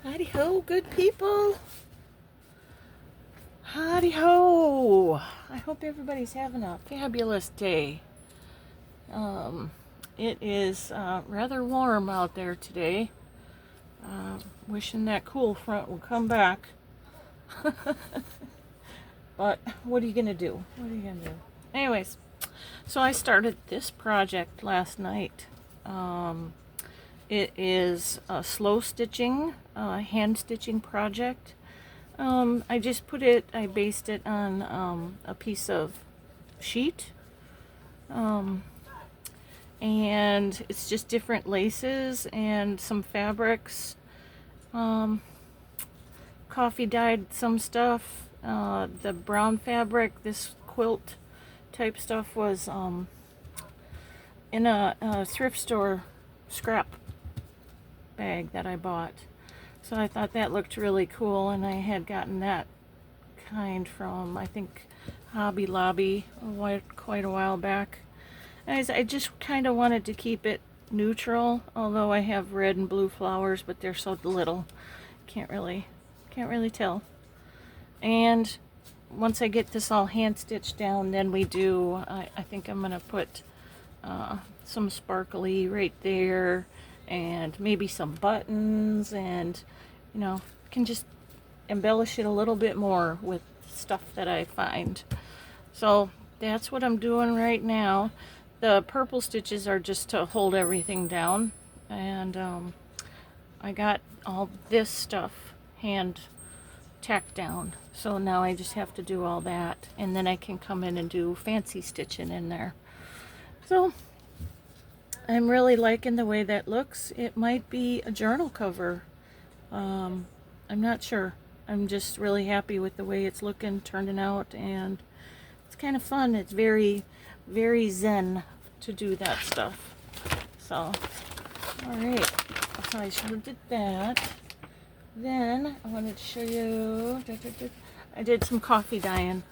Howdy ho, good people. Howdy ho. I hope everybody's having a fabulous day. Um, it is rather warm out there today. Wishing that cool front would come back. But what are you gonna do? What are you gonna do? Anyways, so I started this project last night. It is a slow stitching, hand stitching project. I based it on a piece of sheet. Um, and it's just different laces and some fabrics. Coffee dyed some stuff. The brown fabric, this quilt type stuff, was in a thrift store scrap bag that I bought. So I thought that looked really cool, and I had gotten that kind from, I think, Hobby Lobby quite a while back. And I just kind of wanted to keep it neutral, although I have red and blue flowers, but they're so little, can't really tell. And once I get this all hand stitched down, then I think I'm gonna put some sparkly right there, and maybe some buttons, and can just embellish it a little bit more with stuff that I find. So that's what I'm doing right now. The purple stitches are just to hold everything down, and I got all this stuff hand tacked down, so now I just have to do all that, and then I can come in and do fancy stitching in there. So I'm really liking the way that looks. It might be a journal cover. I'm not sure. I'm just really happy with the way it's looking, turning out, and it's kind of fun. It's very, very zen to do that stuff. So, alright. So I sure did that. Then I wanted to show you, I did some coffee dyeing.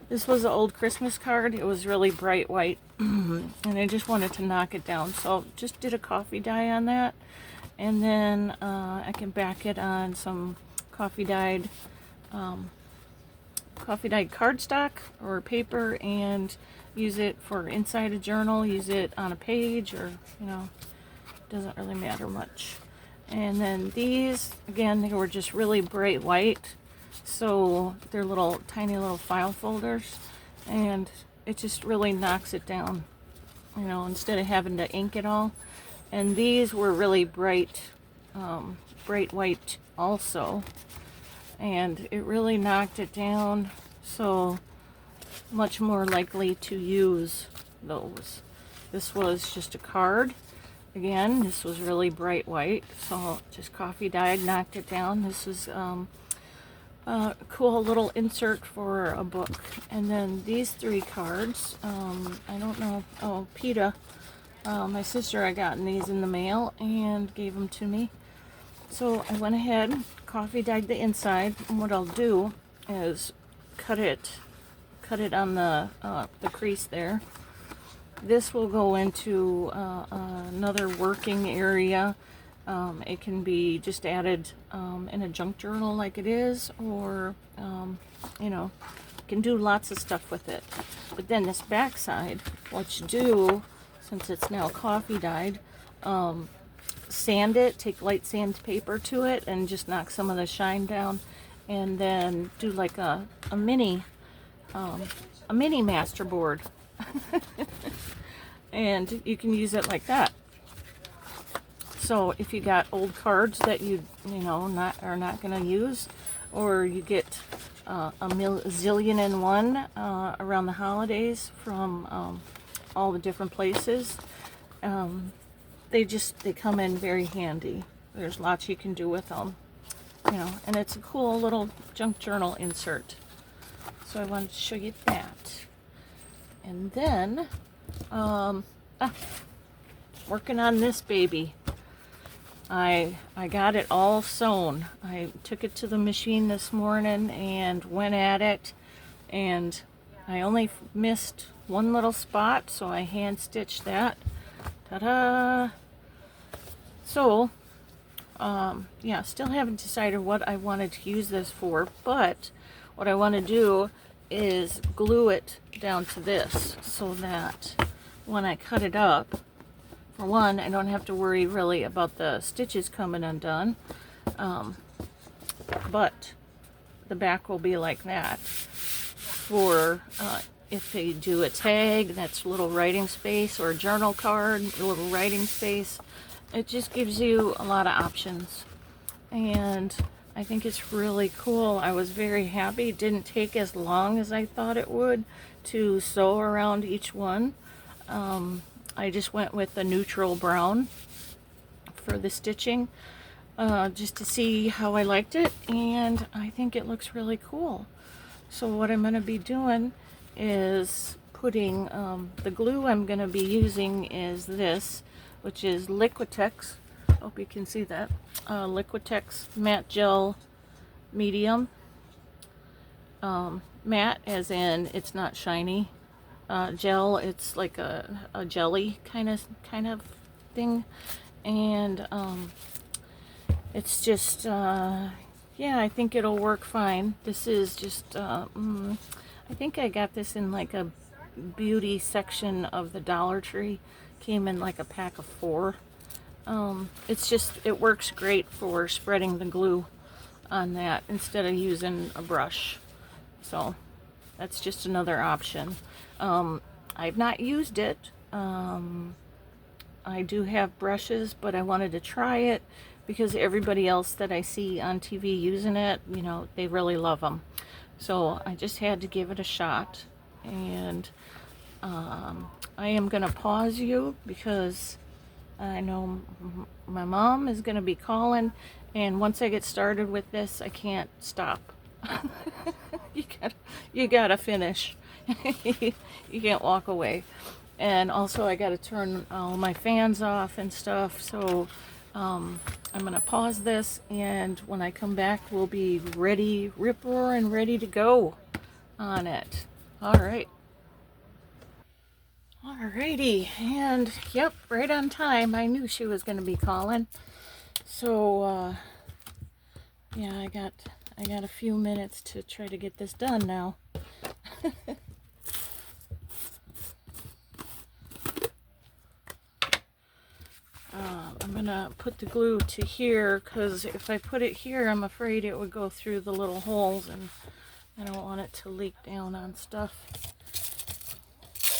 This was an old Christmas card. It was really bright white, and I just wanted to knock it down. So just did a coffee dye on that, and then I can back it on some coffee dyed cardstock or paper, and use it for inside a journal, use it on a page, or doesn't really matter much. And then these, again, they were just really bright white, so they're tiny little file folders, and it just really knocks it down, instead of having to ink it all. And these were really bright white also, and it really knocked it down, so much more likely to use those. This was just a card. Again, this was really bright white, so just coffee dyed, knocked it down. This is a cool little insert for a book. And then these three cards, I don't know, PETA, my sister had gotten these in the mail and gave them to me. So I went ahead, coffee dyed the inside, and what I'll do is cut it on the crease there. This will go into another working area. It can be just added in a junk journal like it is, or you can do lots of stuff with it. But then this back side, what you do, since it's now coffee dyed, sand it, take light sandpaper to it, and just knock some of the shine down, and then do like a mini masterboard. And you can use it like that. So if you got old cards that are not going to use, or you get a zillion and one around the holidays from all the different places, they come in very handy. There's lots you can do with them, and it's a cool little junk journal insert. So I wanted to show you that. And then working on this baby. I got it all sewn. I took it to the machine this morning and went at it, and I only missed one little spot, so I hand stitched that. Ta-da! So Yeah, still haven't decided what I wanted to use this for, but what I want to do is glue it down to this so that when I cut it up, for one, I don't have to worry really about the stitches coming undone, but the back will be like that. For if they do a tag, that's a little writing space, or a journal card, a little writing space. It just gives you a lot of options, and I think it's really cool. I was very happy. It didn't take as long as I thought it would to sew around each one. I just went with the neutral brown for the stitching, just to see how I liked it, and I think it looks really cool. So what I'm going to be doing is putting the glue I'm going to be using is this, which is Liquitex. Hope you can see that. Liquitex matte gel medium. Matte as in it's not shiny. Gel, it's like a jelly kind of thing, and it's just yeah, I think it'll work fine. This is just I think I got this in like a beauty section of the Dollar Tree. Came in like a pack of 4. It's just, it works great for spreading the glue on that instead of using a brush. So that's just another option. I've not used it. I do have brushes, but I wanted to try it because everybody else that I see on TV using it, you know, they really love them. So I just had to give it a shot. And I am going to pause you because I know my mom is going to be calling, and once I get started with this, I can't stop. you gotta finish. You can't walk away. And also I gotta turn all my fans off and stuff, so I'm gonna pause this, and when I come back we'll be ready, rip-roaring ready to go on it. Alright. Alrighty, and yep, right on time. I knew she was gonna be calling. So yeah, I got a few minutes to try to get this done now. I'm gonna put the glue to here because if I put it here, I'm afraid it would go through the little holes, and I don't want it to leak down on stuff.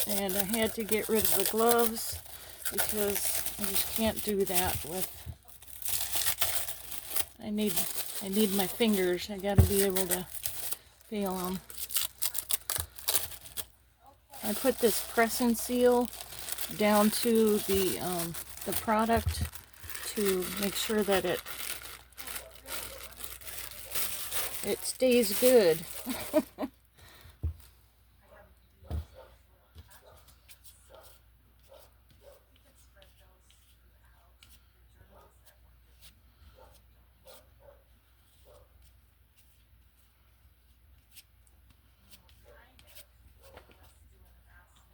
And I had to get rid of the gloves because I just can't do that with. I need my fingers. I gotta be able to feel them. I put this press and seal down to the product to make sure that it stays good.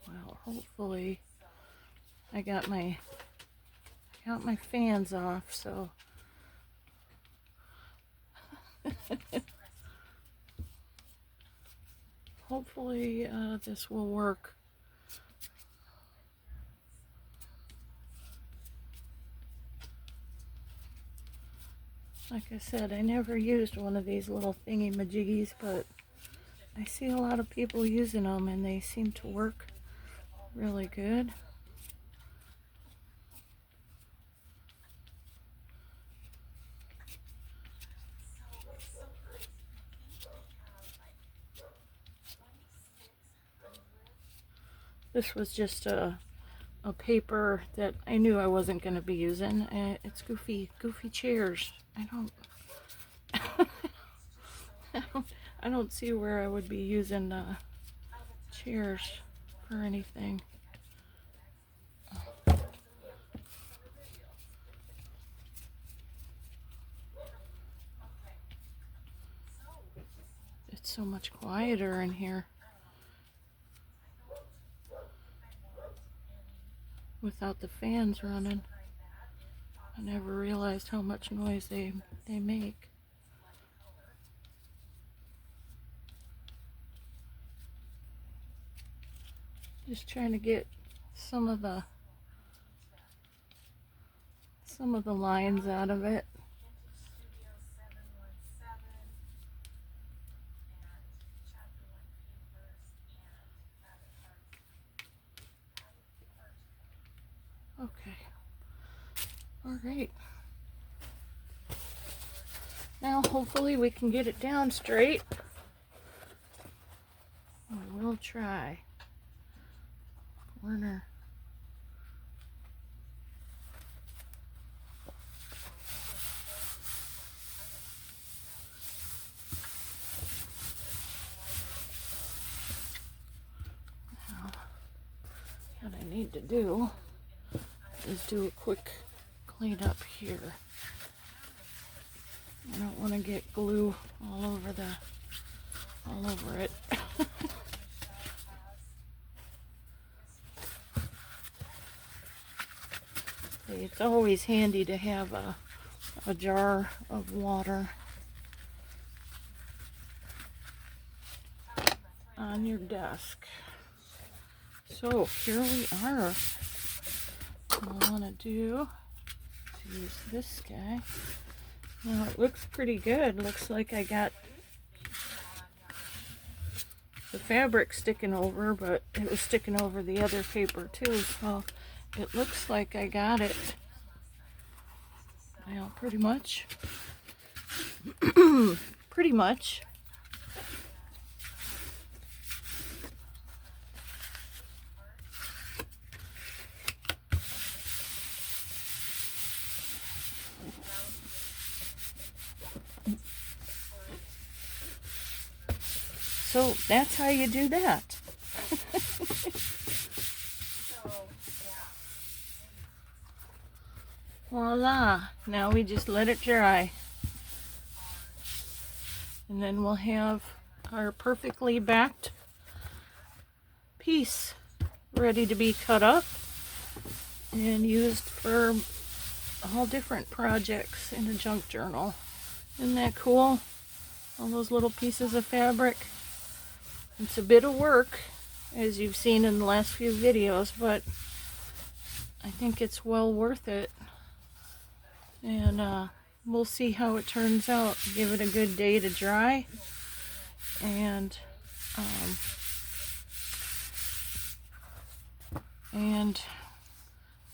Well, hopefully I got my fans off, so hopefully this will work. Like I said, I never used one of these little thingy majiggies, but I see a lot of people using them and they seem to work really good. This was just a paper that I knew I wasn't going to be using. It's goofy chairs. I don't see where I would be using chairs for anything. It's so much quieter in here without the fans running. I never realized how much noise they make. Just trying to get some of the lines out of it. Okay. All right. Now hopefully we can get it down straight. We'll try. Werner. Now, what I need to do is do a quick cleanup here. I don't want to get glue all over it. It's always handy to have a jar of water on your desk. So here we are. What I want to do is use this guy. Now it looks pretty good. Looks like I got the fabric sticking over, but it was sticking over the other paper too, so it looks like I got it. Well, pretty much. Pretty much. So that's how you do that. Voila. Now we just let it dry. And then we'll have our perfectly backed piece ready to be cut up and used for all different projects in a junk journal. Isn't that cool? All those little pieces of fabric. It's a bit of work, as you've seen in the last few videos, but I think it's well worth it. And we'll see how it turns out. Give it a good day to dry. And I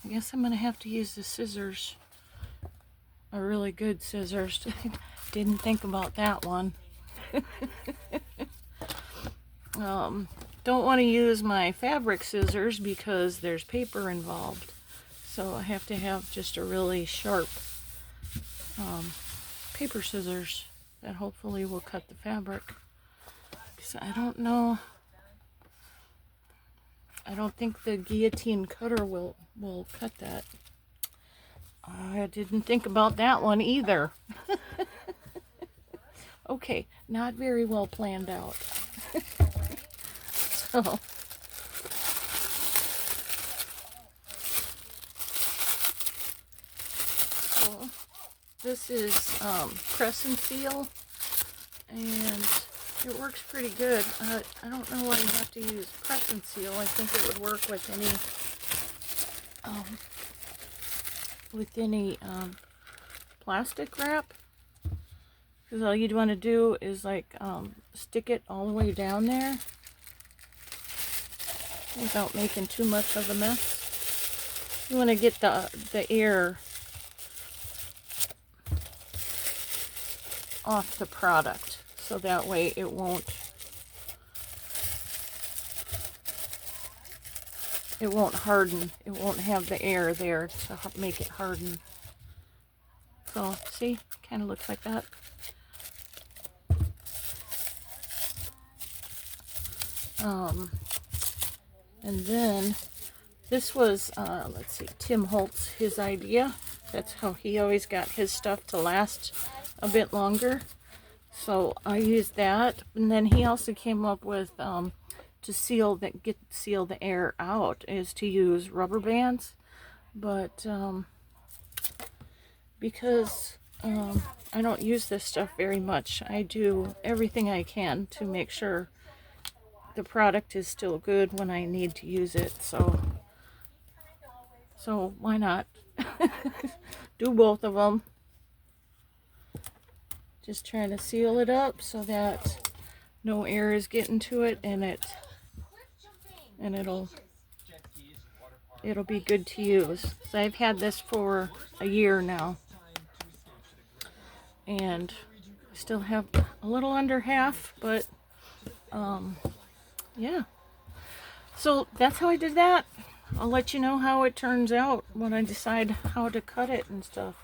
guess I'm going to have to use the scissors. A really good scissors. Didn't think about that one. Don't want to use my fabric scissors because there's paper involved. So I have to have just a really sharp paper scissors that hopefully will cut the fabric. Because I don't know. I don't think the guillotine cutter will cut that. I didn't think about that one either. Okay, not very well planned out. So this is press and seal, and it works pretty good. I don't know why you have to use press and seal. I think it would work with any plastic wrap, because all you'd want to do is like stick it all the way down there without making too much of a mess. You want to get the air off the product, so that way it won't harden. It won't have the air there to make it harden. So see, kind of looks like that. And then this was let's see, Tim Holtz, his idea. That's how he always got his stuff to last a bit longer. So I used that, and then he also came up with to seal the air out is to use rubber bands. But because I don't use this stuff very much. I do everything I can to make sure the product is still good when I need to use it. So why not do both of them? Just trying to seal it up so that no air is getting to it, and it'll be good to use. So I've had this for a year now, and I still have a little under half, but yeah. So that's how I did that. I'll let you know how it turns out when I decide how to cut it and stuff.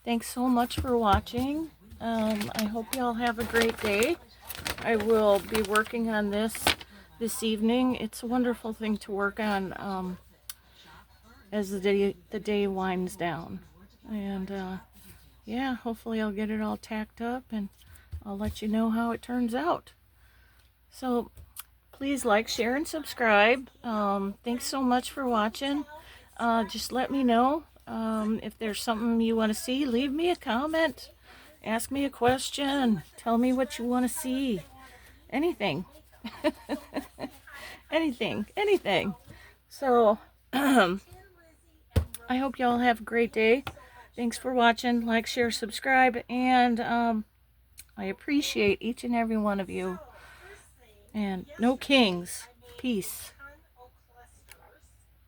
Thanks so much for watching. I hope y'all have a great day. I will be working on this evening. It's a wonderful thing to work on as the day winds down. And yeah, hopefully I'll get it all tacked up, and I'll let you know how it turns out. So please like, share, and subscribe. Thanks so much for watching. Just let me know if there's something you want to see. Leave me a comment. Ask me a question. Tell me what you want to see. Anything. Anything. So, I hope y'all have a great day. Thanks for watching. Like, share, subscribe, and I appreciate each and every one of you. And no kings. Peace.